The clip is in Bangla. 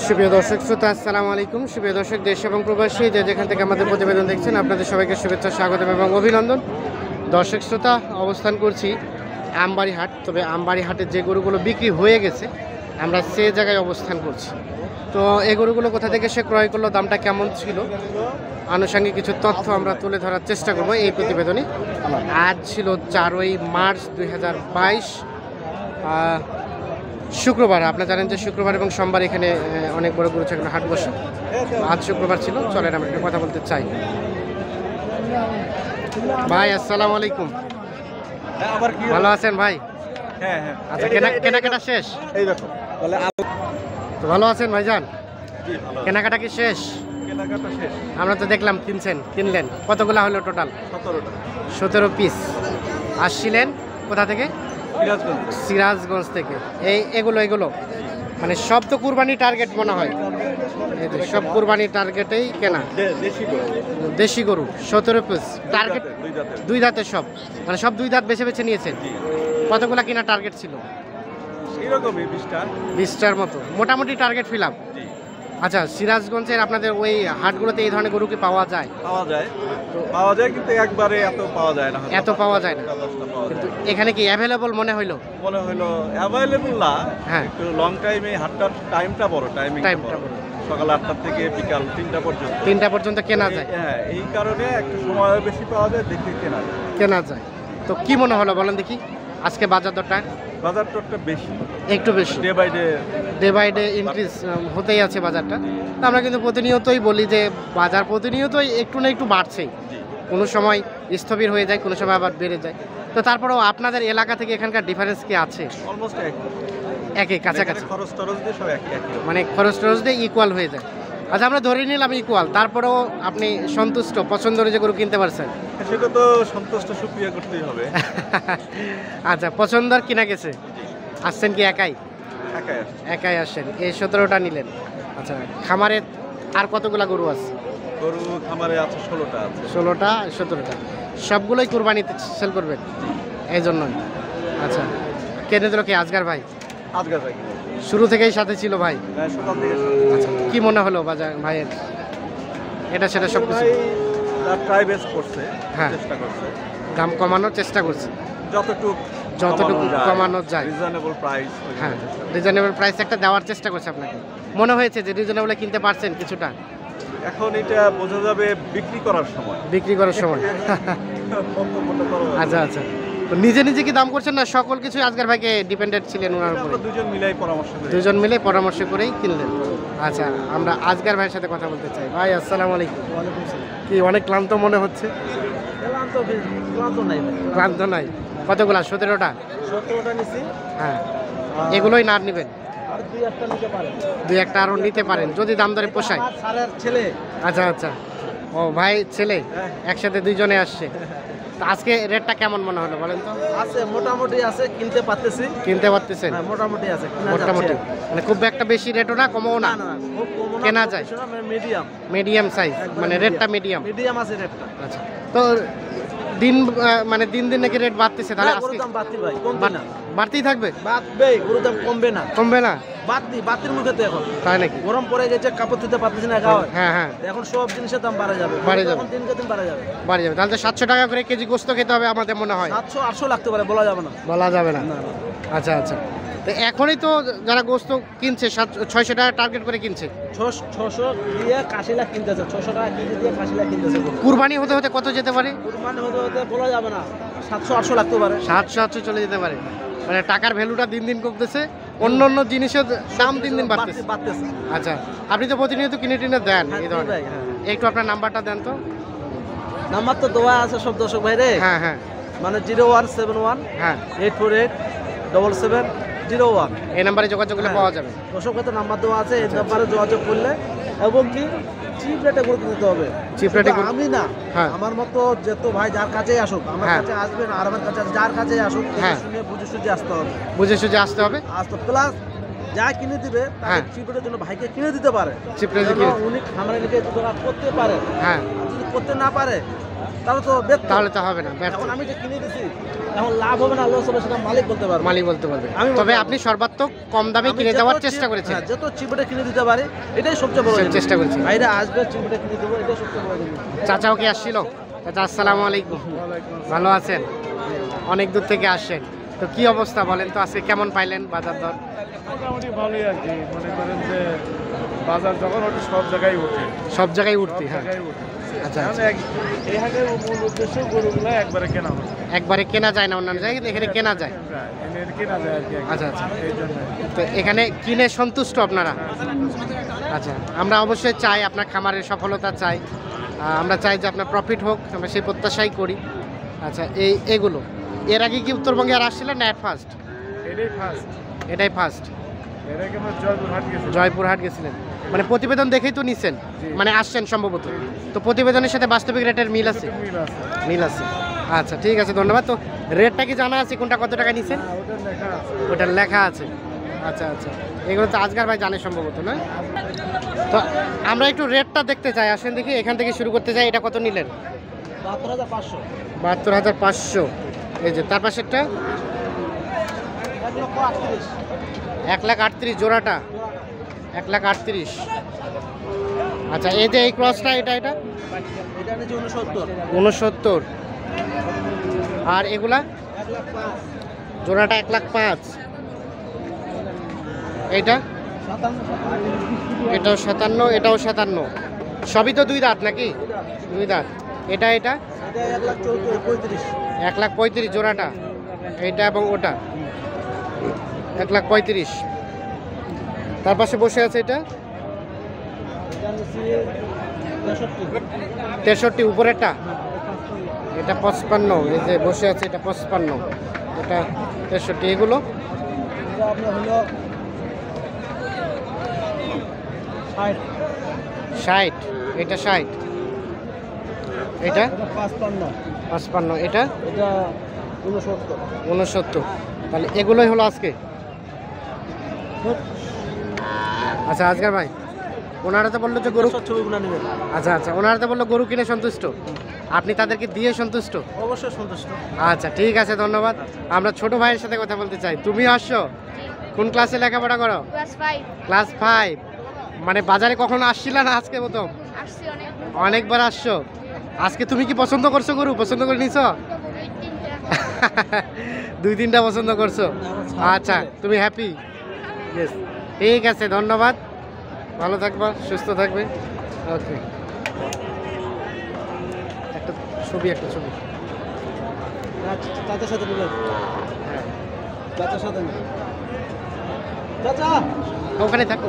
সুপ্রিয় দর্শক শ্রোতা আসসালামু আলাইকুম। সুপ্রিয় দর্শক, দেশ এবং প্রবাসী যে যেখান থেকে আমাদের প্রতিবেদন দেখছেন, আপনাদের সবাইকে শুভেচ্ছা, স্বাগত এবং অভিনন্দন। দর্শক শ্রোতা, অবস্থান করছি আমবাড়ি হাট। তবে আমবাড়ি হাটের যে গরুগুলো বিক্রি হয়ে গেছে, আমরা সে জায়গায় অবস্থান করছি। তো এই গরুগুলো কোথা থেকে সে ক্রয় করলো, দামটা কেমন ছিল, আনুষঙ্গিক কিছু তথ্য আমরা তুলে ধরার চেষ্টা করব এই প্রতিবেদনে। আজ ছিল 4ই মার্চ 2022, শুক্রবার। আপনারা জানেন যে শুক্রবার এবং সোমবার এখানে অনেক বড় গরু ছাগলের হাট বসে। আজ শুক্রবার ছিল, চলেন আমরা একটা কথা বলতে চাই। ভাই আসসালামু আলাইকুম, ভালো আছেন ভাই? আচ্ছা, কেনাকাটা শেষ? তো ভালো আছেন ভাইজান? কেনাকাটা কি শেষ? আমরা তো দেখলাম কিনলেন। কতগুলা হলো টোটাল? 17 পিস। আসছিলেন কোথা থেকে? সিরাজগঞ্জ থেকে। এগুলো মানে সব তো কুরবানি টার্গেট মনে হয়। এই যে সব কুরবানি টার্গেটেই কেনা দেশি গরু। 17 পিস টার্গেট, দুই দাঁতের সব, মানে সব দুই দাঁত বেছে বেছে নিয়েছেন। কতগুলা কিনা টার্গেট ছিল? 20টার মতো মোটামুটি টার্গেট ফিল আপ। আচ্ছা, সিরাজগঞ্জের আপনাদের ওই হাটগুলোতে এই ধরনের গরু কি পাওয়া যায়? কিন্তু একবারে এত পাওয়া যায় না। কিন্তু এখানে কি অ্যাভেলেবল মনে হইলো অ্যাভেলেবল না। হ্যাঁ, একটু লং টাইমে হাটটার টাইমটা বড়, টাইমটা বড়। সকাল 8টা থেকে বিকাল 3টা পর্যন্ত কেনা যায়। হ্যাঁ, এই কারণে একটু সময় বেশি পাওয়া যায়, দেখে কেনা যায়। তো কি মনে হলো বলেন দেখি, আজকে বাজার দরটা? বাজার দরটা একটু বেশি, ডে বাই ডে ইনক্রিজ হতেই আছে বাজারটা। আমরা কিন্তু প্রতিনিয়তই বলি যে বাজার প্রতিনিয়তই একটু না একটু বাড়ছেই। কোনো সময় স্থবির হয়ে যায়, কোনো সময় আবার বেড়ে যায়। তো তারপরেও আপনাদের এলাকা থেকে এখানকার ডিফারেন্স কি আছে? অলমোস্ট একই, কাছাকাছি, মানে খরচ টরচ দিয়ে ইকুয়াল হয়ে যায়। আচ্ছা, আমরা ধরে নিলাম ইকুয়াল, তারপরেও আপনি সন্তুষ্ট, পছন্দ যে গরু কিনতে পারছেন? সেটা তো সন্তুষ্ট, সুক্রিয়া করতেই হবে। আচ্ছা, পছন্দ কিনা গেছে? আসছেন কি একাই আসছেন? এই 17টা নিলেন। আচ্ছা, খামারে আর কতগুলা গরু আছে? গরু খামারে আছে 16টা। 17টা সবগুলোই কুরবানিতে সেল করবেন এই জন্যই? আচ্ছা, কেনে দিল কি? আজগার ভাই শুরু থেকেই সাথে ছিল ভাই? আচ্ছা, কি মনে হলো বাজার ভাইয়ের এটা সেটা সব কিছু? হ্যাঁ, দাম কমানোর চেষ্টা করছে যতটুকু কমানো যায়। হ্যাঁ, রিজনেবল প্রাইস একটা দেওয়ার চেষ্টা করছে আপনাকে। মনে হয়েছে যে রিজনেবলে কিনতে পারছেন কিছুটা? এখন এটা বোঝা যাবে বিক্রি করার সময়। আচ্ছা, তো নিজে কি দাম করছেন না সকল কিছু আজকের ভাইকে ডিপেন্ডেন্ট ছিলেন ওনার উপরে? দুজন মিলে পরামর্শ করেই কিনলেন। আচ্ছা, আমরা আজকের ভাইয়ের সাথে কথা বলতে চাই। ভাই আসসালামু আলাইকুম। কি অনেক ক্লান্ত মনে হচ্ছে? ক্লান্ত নাই। কতগুলা? 17টা নিছি। হ্যাঁ, এগুলোই না নেবেন? দুই একটা আরো নিতে পারেন যদি দাম দরে পোষায়। আচ্ছা, ও ভাই ছেলে একসাথে দুইজনে আসছে। আজকে রেটটা কেমন মনে হলো বলেন তো? আছে মোটামুটি আছে, কিনতে পারতেছেন? মোটামুটি আছে, মোটামুটি মানে খুব একটা বেশি রেটও না, কমও না, কেনা যায় মিডিয়াম সাইজ, মানে রেটটা মিডিয়াম আছে রেটটা। আচ্ছা, তো দিন নাকি রেট বাড়তেছে? তাহলে আজকে বাড়তেই থাকবে? গরুর দাম কমবে না, বাতির মুখে তো এখন। তাই নাকি? গরম পড়ে গেছে, কাপড় ধুতে পারতেছি না গায়ে। হ্যাঁ, এখন সব জিনিসের দাম বাড়ে যাবে। দিনকে দিন বাড়ে যাবে। তাহলে 700 টাকা করে কেজি গোস্ত খেতে হবে আমাদের মনে হয়। 700-800 লাগতে পারে, বলা যাবে না। আচ্ছা, তো এখনই তো যারা গোস্ত কিনছে 600 টাকা টার্গেট করে কিনছে। 600 দিয়ে 80 লাখ কিনতেছে, 600 টাকা কেজি দিয়ে 80 লাখ কিনতেছে। কুরবানি হতে কত যেতে পারে? কুরবানি হতে বলা যাবে না, 700-800 লাগতে পারে। 700 চলে যেতে পারে। মানে টাকার ভ্যালুটা দিন কমতেছে, অন্য জিনিসের দাম দিন বাড়তেছে। আচ্ছা, আপনি তো প্রতিনিয়ত কিনে দেন এই ধরনের। একটু আপনার নাম্বারটা দেন তো। নাম্বার তো দেওয়া আছে সব দর্শক ভাই রে। হ্যাঁ, মানে 0171 8487701। এই নাম্বারে যোগাযোগ করলে পাওয়া যাবে। দর্শক ভাই তো নাম্বার দেওয়া আছে, এই নাম্বারে যোগাযোগ করলে এবং কি চিপ রেটে গুরুত্ব দিতে হবে। চিপ রেটে আমি না, আমার মতো যত ভাই যার কাছেই আসুক, আমার কাছে আসবেন আর আমার কাছে যার কাছেই আসুক, শুনে বুঝে সুঝে আসতে হবে। প্লাস যা কিনে দিবে তাকে চিপ রেটের জন্য ভাইকে কিনে দিতে পারে। উনি খামারে নিতে করতে পারে। যদি করতে না পারে তাহলে তো হবে না। এখন আমি যে কিনে দিছি এখন লাভ হবে না লস হবে সেটা মালিক বলতে পারবে। মালিক বলতে পারবে। তবে আপনি সর্বাত্মক কম দামে কিনে দেওয়ার চেষ্টা করেছেন। হ্যাঁ, যত চিপটে কিনে দিতে পারে এটাই সবচেয়ে বড় চেষ্টা করেছি। ভাইরা আসবে চিপটে কিনে দেবো, এটাই সবচেয়ে বড় জিনিস। চাচাও কি আসছিল? চাচা আসসালামু আলাইকুম, ভালো আছেন? অনেক দূর থেকে আসছেন, তো কি অবস্থা বলেন তো, আজকে কেমন পাইলেন বাজার দর? মোটামুটি ভালোই আর কি, মনে করেন যে বাজার যখন ওঠে সব জায়গায় ওঠে, সব জায়গায় উঠতি। হ্যাঁ, জায়গায় ওঠে। আচ্ছা আচ্ছা। এই হাটের মূল উদ্দেশ্য গরুগুলো একবারে কেনা হয়, একবারে কেনা যায় না অন্যান্য জায়গায়, কিন্তু এখানে কেনা যায়। কেনা যায় আর কি। আচ্ছা আচ্ছা, এই জন্য তো এখানে কিনে সন্তুষ্ট আপনারা? আচ্ছা, আমরা অবশ্যই চাই আপনার খামারের সফলতা চাই, আমরা চাই যে আপনার প্রফিট হোক, আমরা সেই প্রত্যাশাই করি। আচ্ছা, এগুলো এর আগে কি উত্তরবঙ্গে আর আসছিলেন না ফার্স্ট? এটাই ফার্স্ট। এটাই ফার্স্ট। এর আগে আমরা জয়পুরহাট গেছিলাম। জয়পুরহাট গেছিলেন, মানে প্রতিবেদন দেখেই তো নিছেন, মানে আসছেন সম্ভবত, তো প্রতিবেদনের সাথে বাস্তবিক রেটের মিল আছে? মিল আছে। মিল আছে। আচ্ছা ঠিক আছে, ধন্যবাদ। তো রেটটা কি জানা আছে, কোনটা কত টাকা নিছেন? ওটার লেখা আছে। ওটার লেখা আছে। আচ্ছা আচ্ছা, এগুলো তো আজকার ভাই জানে সম্ভবত, না? তো আমরা একটু রেটটা দেখতে চাই, আসেন দেখি, এখান থেকে শুরু করতে চাই। এটা কত নিলেন? ৭২,৫০০। ৭২,৫০০। এই যে তার পাশেরটা ১,৩৮,০০০। 1,38,000 জোড়াটা, 1,38,000। আচ্ছা, এই যে এই ক্রসটা, এটা এটা নিচে ৬৯। 69। আর এগুলা ১,০৫,০০০। জোড়াটা 1,05,000। এইটা ৫৭। এটাও 57, এটাও 57। সবই তো দুই দাঁত নাকি? দুই দাঁত। এটা এটা ১,৩৫,০০০। 1,35,000 জোড়াটা, এইটা এবং ওটা 1,35,000। তার পাশে বসে আছে এটা এটা নিচে ৬৩। 63, উপরেরটা এটা 55। এই যে বসে আছে এটা 55, এটা 63। এগুলো এটা আপনার হলো ৬০। 60, এটা 60, এটা ৫৫। 55, এটা এটা ৬৯। 69। তাহলে এগুলোই হলো আজকে। আচ্ছা আজকার ভাই, ওনারা তো বললো যে গরু, ছবিগুলো নেবেন। আচ্ছা আচ্ছা, ওনারা তো বললো গরু কিনে সন্তুষ্ট, আপনি তাদেরকে দিয়ে সন্তুষ্ট? অবশ্যই সন্তুষ্ট। আচ্ছা ঠিক আছে, ধন্যবাদ। আমরা ছোট ভাইয়ের সাথে কথা বলতে চাই। তুমি আসছো, কোন ক্লাসে লেখাপড়া করো? ক্লাস 5। মানে বাজারে কখনো আসছিলা না, আজকে প্রথম? অনেকবার আসছো। আজকে তুমি কি পছন্দ করছো গরু? পছন্দ করে নিছো? 2-3টা পছন্দ করছো। আচ্ছা, তুমি হ্যাপি? ইয়েস, ঠিক আছে, ধন্যবাদ। ভালো থাকবা, সুস্থ থাকবে। ওকে, একটা ছবি। চাচার সাথে নিবেন। চাচার সাথে নিবেন। চাচা ওখানে থাক।